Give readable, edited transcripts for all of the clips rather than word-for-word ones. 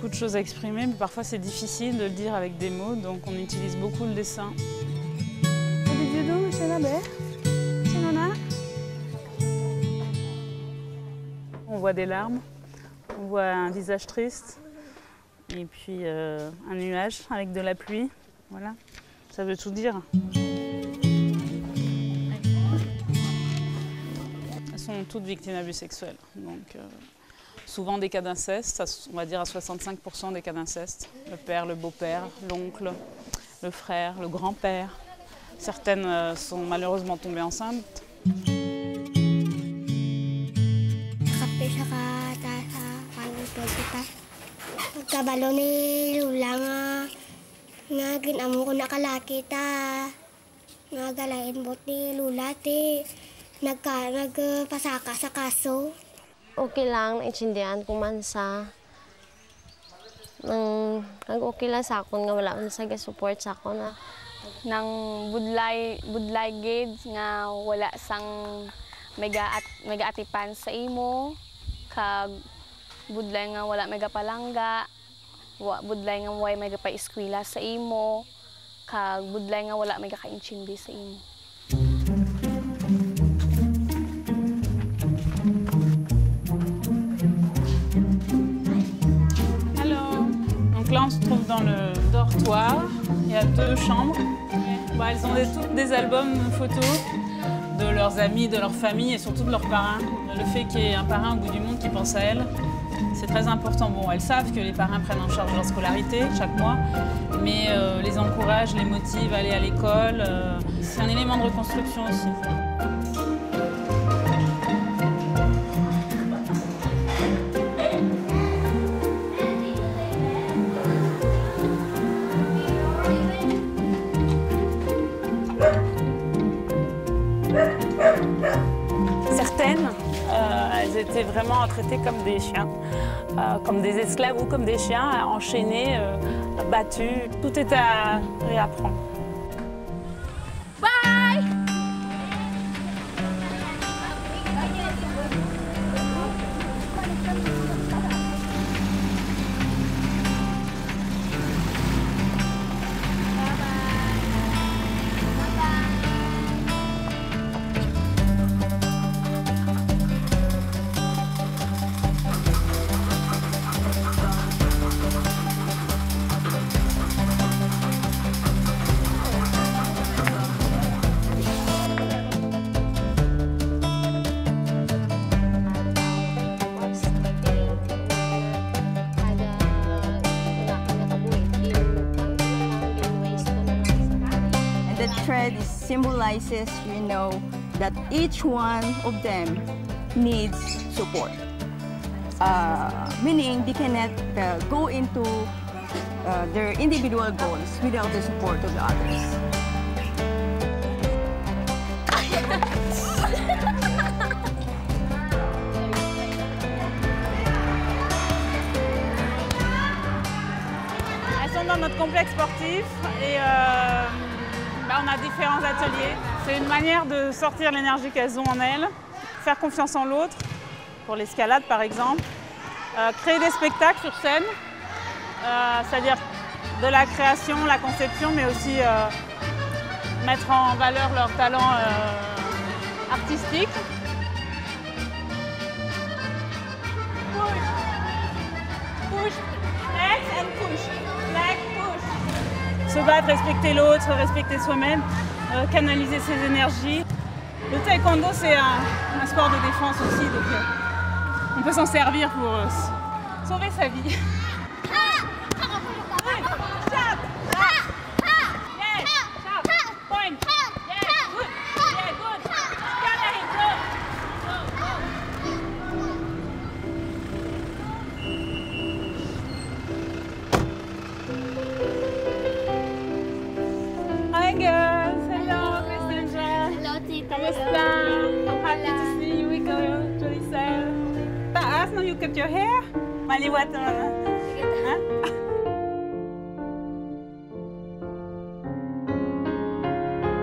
beaucoup de choses à exprimer, mais parfois c'est difficile de le dire avec des mots, donc on utilise beaucoup le dessin. On voit des larmes, on voit un visage triste, et puis un nuage avec de la pluie. Voilà, ça veut tout dire. Elles sont toutes victimes d'abus sexuels. Donc, souvent des cas d'inceste, on va dire à 65% des cas d'inceste. Le père, le beau-père, l'oncle, le frère, le grand-père. Certaines sont malheureusement tombées enceintes. Kabalo ni lula nga ginamo ko nakalaki ta nga galain bot ni lula ti nagpasaka sa kaso. Okay lang, naintindihan ko man sa okay lang sa akon nga wala man sa support sa akon na nang budlay gid nga wala sang mega atipan sa imo kag budlay nga wala mega palangga, budlay nga way mega pa eskwela sa imo, kag budlay nga wala mega kainchindi sa imo. Alors, donc là on se trouve dans le dortoir, il y a 2 chambres. Bah, elles ont toutes des albums photos de leurs amis, de leur famille et surtout de leurs parrains. Le fait qu'il y ait un parrain au bout du monde qui pense à elles, c'est très important. Bon, elles savent que les parrains prennent en charge leur scolarité chaque mois, mais les encouragent, les motivent à aller à l'école. C'est un élément de reconstruction aussi. Certaines, elles étaient vraiment traitées comme des chiens, comme des esclaves ou comme des chiens, enchaînés, battus. Tout est à réapprendre. Bye! The thread symbolizes, that each one of them needs support. Meaning they cannot go into their individual goals without the support of the others. Elles sont dans notre complexe sportif et on a différents ateliers. C'est une manière de sortir l'énergie qu'elles ont en elles, faire confiance en l'autre, pour l'escalade par exemple, créer des spectacles sur scène, c'est-à-dire de la création, la conception, mais aussi mettre en valeur leur talent artistique. Push, flex and push, flex, push. Se battre, respecter l'autre, respecter soi-même, canaliser ses énergies. Le taekwondo, c'est un sport de défense aussi, donc on peut s'en servir pour sauver sa vie. Hi girls, hello Cassandra. Hello, Tita. Kamusta? I'm happy to see you. We go to Giselle. Taas, no, you cut your hair? Maliwat naman. Ha?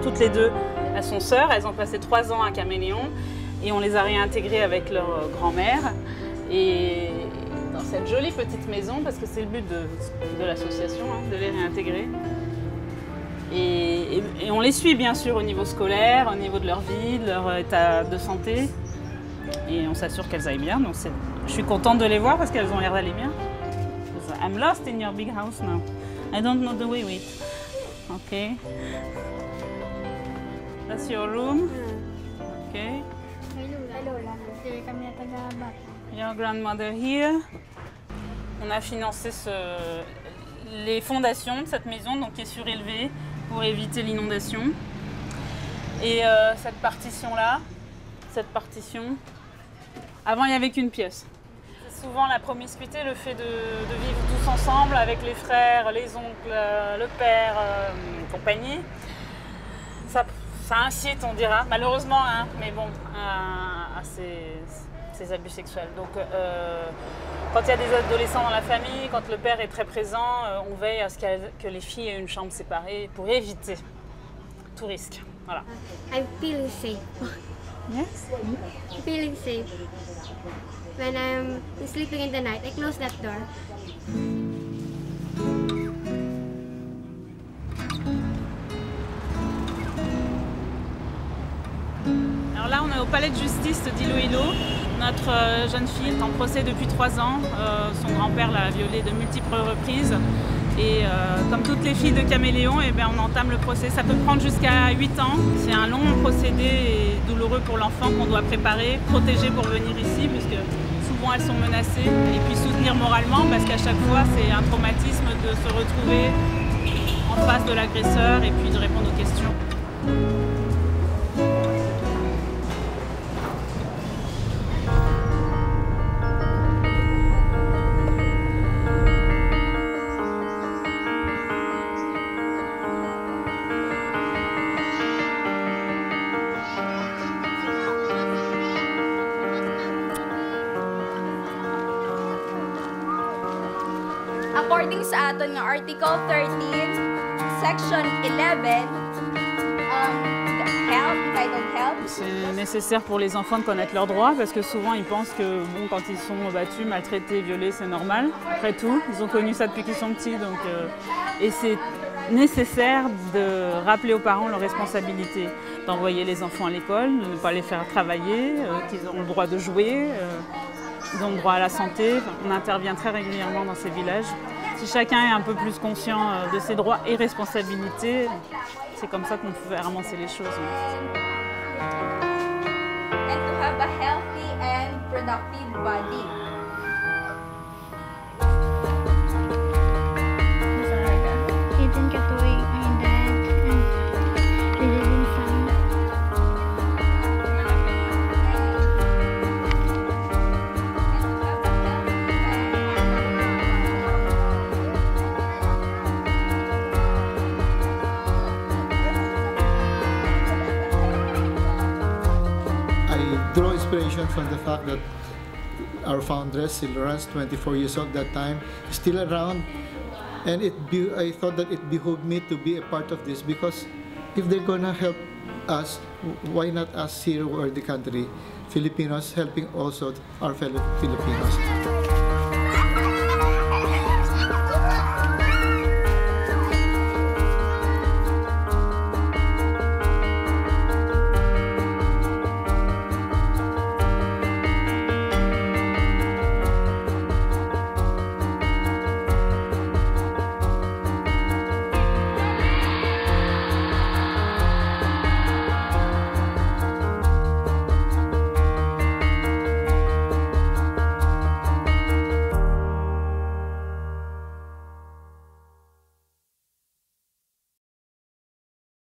Toutes les deux, elles sont sœurs. Elles ont passé 3 ans à Caméléon et on les a réintégrées avec leur grand-mère. Et dans cette jolie petite maison, parce que c'est le but de l'association, hein, de les réintégrer. Et on les suit bien sûr au niveau scolaire, au niveau de leur vie, de leur état de santé. Et on s'assure qu'elles aillent bien. Donc je suis contente de les voir parce qu'elles ont l'air d'aller bien. I'm lost in your big house now. I don't know the way, wait. Okay. That's your room. Okay. Your grandmother here. On a financé les fondations de cette maison, donc qui est surélevée pour éviter l'inondation. Et cette partition-là, avant il n'y avait qu'une pièce. C'est souvent la promiscuité, le fait de vivre tous ensemble avec les frères, les oncles, le père, compagnie. Ça incite, on dira, malheureusement, hein, mais bon, à ces abus sexuels. Donc, quand il y a des adolescents dans la famille, quand le père est très présent, on veille à ce que les filles aient une chambre séparée pour éviter tout risque. Voilà. I'm feeling safe. Yes. Feeling safe. When I'm sleeping in the night, I close that door. Alors là, on est au palais de justice d'Iloilo. Notre jeune fille est en procès depuis 3 ans. Son grand-père l'a violée de multiples reprises. Et comme toutes les filles de caméléons, eh bien, on entame le procès. Ça peut prendre jusqu'à 8 ans. C'est un long procédé et douloureux pour l'enfant qu'on doit préparer, protéger pour venir ici, puisque souvent elles sont menacées. Et puis soutenir moralement, parce qu'à chaque fois, c'est un traumatisme de se retrouver en face de l'agresseur et puis de répondre aux questions. According sa aton nga Article 13, Section 11, entitled Help. C'est nécessaire pour les enfants de connaître leurs droits parce que souvent ils pensent que bon, quand ils sont battus, maltraités, violés, c'est normal. Après tout, ils ont connu ça depuis qu'ils sont petits. Donc, et c'est nécessaire de rappeler aux parents leurs responsabilités, d'envoyer les enfants à l'école, de ne pas les faire travailler, qu'ils ont le droit de jouer. Ils ont le droit à la santé. On intervient très régulièrement dans ces villages. Si chacun est un peu plus conscient de ses droits et responsabilités, c'est comme ça qu'on peut faire avancer les choses. And to have a healthy and productive body. Isn't ka tuwing ay dad reliving some draw inspiration from the fact that our foundress, Silverance, 24 years old that time, is still around, and I thought that it behooved me to be a part of this, because if they're gonna help us, why not us here or the country, Filipinos, helping also our fellow Filipinos.